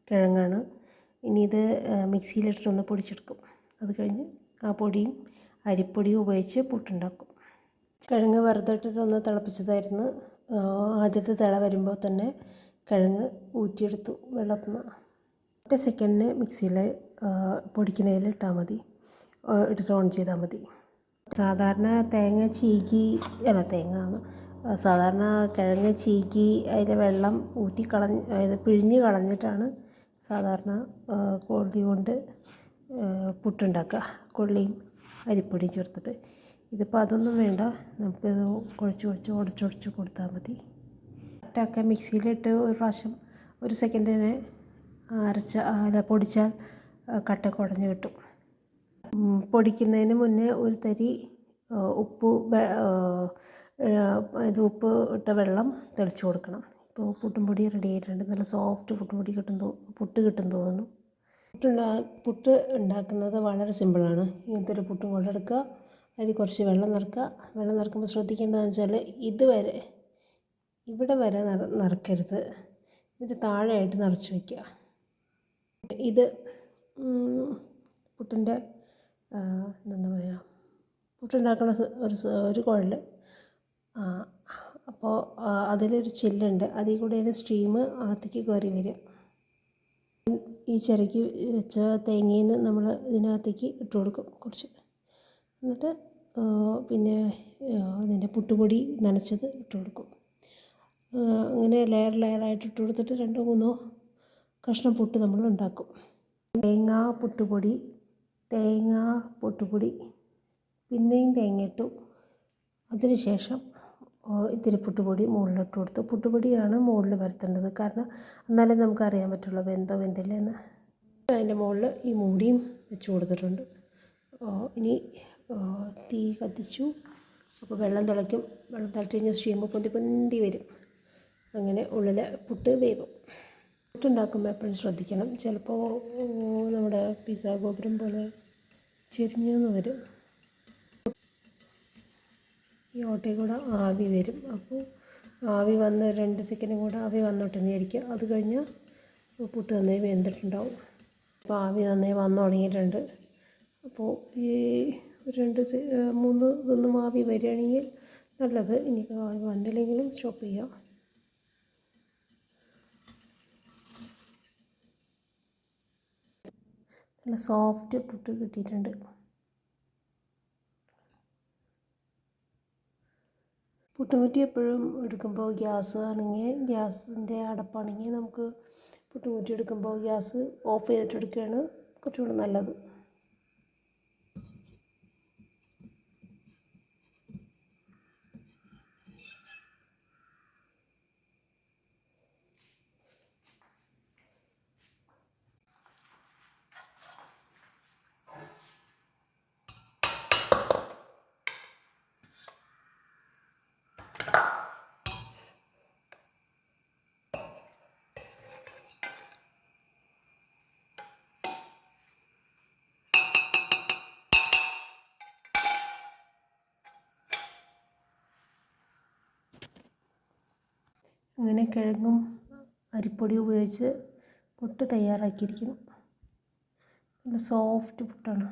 കിഴങ്ങാണ്. ഇനി ഇത് മിക്സിയിലിട്ടിട്ടൊന്ന് പൊടിച്ചെടുക്കും. അത് കഴിഞ്ഞ് ആ പൊടിയും അരിപ്പൊടിയും ഉപയോഗിച്ച് പുട്ടുണ്ടാക്കും. കിഴങ്ങ് വെറുതെ തിളപ്പിച്ചതായിരുന്നു. ആദ്യത്തെ തിള വരുമ്പോൾ തന്നെ കിഴങ്ങ് ഊറ്റിയെടുത്തു വെള്ളത്തിൽ നിന്ന്. ഒറ്റ സെക്കൻഡിന് മിക്സിയിൽ പൊടിക്കുന്നതിൽ ഇട്ടാൽ മതി, ഇട്ടിട്ട് ഓൺ ചെയ്താൽ മതി. സാധാരണ സാധാരണ കിഴങ്ങ് ചീകി അതിലെ വെള്ളം ഊറ്റിക്കളഞ്ഞ് അതായത് പിഴിഞ്ഞ് കളഞ്ഞിട്ടാണ് സാധാരണ കൊള്ളി കൊണ്ട് പുട്ടുണ്ടാക്കുക, കൊള്ളിയും അരിപ്പൊടിയും ചേർത്തിട്ട്. ഇതിപ്പോൾ അതൊന്നും വേണ്ട, നമുക്കിത് ഉടച്ചൊടിച്ച് കൊടുത്താൽ മതി. കട്ടൊക്കെ മിക്സിയിലിട്ട് ഒരു പ്രാവശ്യം ഒരു സെക്കൻഡിന് പൊടിച്ചാൽ കട്ടൊക്കെ ഉടഞ്ഞ് കിട്ടും. പൊടിക്കുന്നതിന് മുന്നേ ഒരു തരി ഉപ്പ് ഇട്ട വെള്ളം തെളിച്ച് കൊടുക്കണം. ഇപ്പോൾ പുട്ടും പൊടി റെഡി ആയിട്ടുണ്ട്. നല്ല സോഫ്റ്റ് പുട്ട് കിട്ടും തോന്നുന്നു. പുട്ട് ഉണ്ടാക്കുന്നത് വളരെ സിമ്പിളാണ്. ഇങ്ങനത്തെ ഒരു പുട്ടും കൊണ്ടെടുക്കുക, അതിൽ കുറച്ച് വെള്ളം നിറക്കുക. വെള്ളം നിറക്കുമ്പോൾ ശ്രദ്ധിക്കേണ്ടതെന്ന് വെച്ചാൽ ഇവിടെ വരെ നിറക്കരുത്, എന്നിട്ട് താഴെയായിട്ട് നിറച്ച് വയ്ക്കുക. ഇത് പുട്ടിൻ്റെ എന്താ പറയുക, പുട്ടുണ്ടാക്കുന്ന ഒരു കുഴൽ. അപ്പോൾ അതിലൊരു ചില്ലുണ്ട്, അതിൽ കൂടെയാണ് സ്റ്റീം അകത്തേക്ക് കയറി വരിക. ഈ ചിരകി വെച്ച തേങ്ങയിൽ നിന്ന് നമ്മൾ ഇതിനകത്തേക്ക് ഇട്ട് കൊടുക്കും കുറച്ച്. എന്നിട്ട് പിന്നെ അതിൻ്റെ പുട്ടുപൊടി നനച്ചത് ഇട്ട് കൊടുക്കും. അങ്ങനെ ലെയറായിട്ട് ഇട്ട് കൊടുത്തിട്ട് 2-3 കഷ്ണം പുട്ട് നമ്മൾ ഉണ്ടാക്കും. തേങ്ങാ പുട്ടുപൊടി പിന്നെയും തേങ്ങ ഇട്ടു. അതിനുശേഷം ഇത്തിരി പുട്ടുപൊടി മുകളിലിട്ട് കൊടുത്തു. പുട്ടുപൊടിയാണ് മുകളിൽ വരുത്തേണ്ടത്, കാരണം എന്നാലേ നമുക്കറിയാൻ പറ്റുള്ളൂ വെന്തോ വെന്തില്ലെന്ന്. അതിൻ്റെ മുകളിൽ ഈ മൂടിയും വെച്ച് കൊടുത്തിട്ടുണ്ട്. ഇനി തീ കത്തിച്ചു. അപ്പോൾ വെള്ളം തിളയ്ക്കും. വെള്ളം തിളച്ച് കഴിഞ്ഞാൽ സ്റ്റീം പൊന്തി വരും. അങ്ങനെ ഉള്ളിൽ പുട്ട് വേവും. പുട്ടുണ്ടാക്കുമ്പോൾ എപ്പോഴും ശ്രദ്ധിക്കണം, ചിലപ്പോൾ നമ്മുടെ പിസ്സ ഗോപുരം പോലെ ചെരിഞ്ഞെന്ന് വരും. ഈ ഓട്ടയിൽ കൂടെ ആവി വരും. അപ്പോൾ ആവി വന്ന് 2 സെക്കൻഡും കൂടെ ആവി വന്നോട്ടെന്ന് വിചാരിക്കുക. അത് കഴിഞ്ഞാൽ പുട്ട് നന്നായി വെന്തിട്ടുണ്ടാവും. അപ്പോൾ ആവി നന്നായി വന്നു തുടങ്ങിയിട്ടുണ്ട്. അപ്പോൾ ഈ 2-3 ഇതൊന്നും ആവി വരികയാണെങ്കിൽ നല്ലത്. ഇനി ആവി വന്നില്ലെങ്കിലും സ്റ്റോപ്പ് ചെയ്യാം. നല്ല സോഫ്റ്റ് പുട്ട് കിട്ടിയിട്ടുണ്ട്. പുട്ടുകുറ്റി എപ്പോഴും എടുക്കുമ്പോൾ ഗ്യാസിൻ്റെ അടപ്പാണെങ്കിൽ നമുക്ക് പുട്ടുകുറ്റി എടുക്കുമ്പോൾ ഗ്യാസ് ഓഫ് ചെയ്തിട്ടെടുക്കുകയാണ് കുറച്ചുകൂടി നല്ലത്. അങ്ങനെ കിഴങ്ങും അരിപ്പൊടിയും ഉപയോഗിച്ച് പുട്ട് തയ്യാറാക്കിയിരിക്കുന്നു. നല്ല സോഫ്റ്റ് പുട്ടാണ്.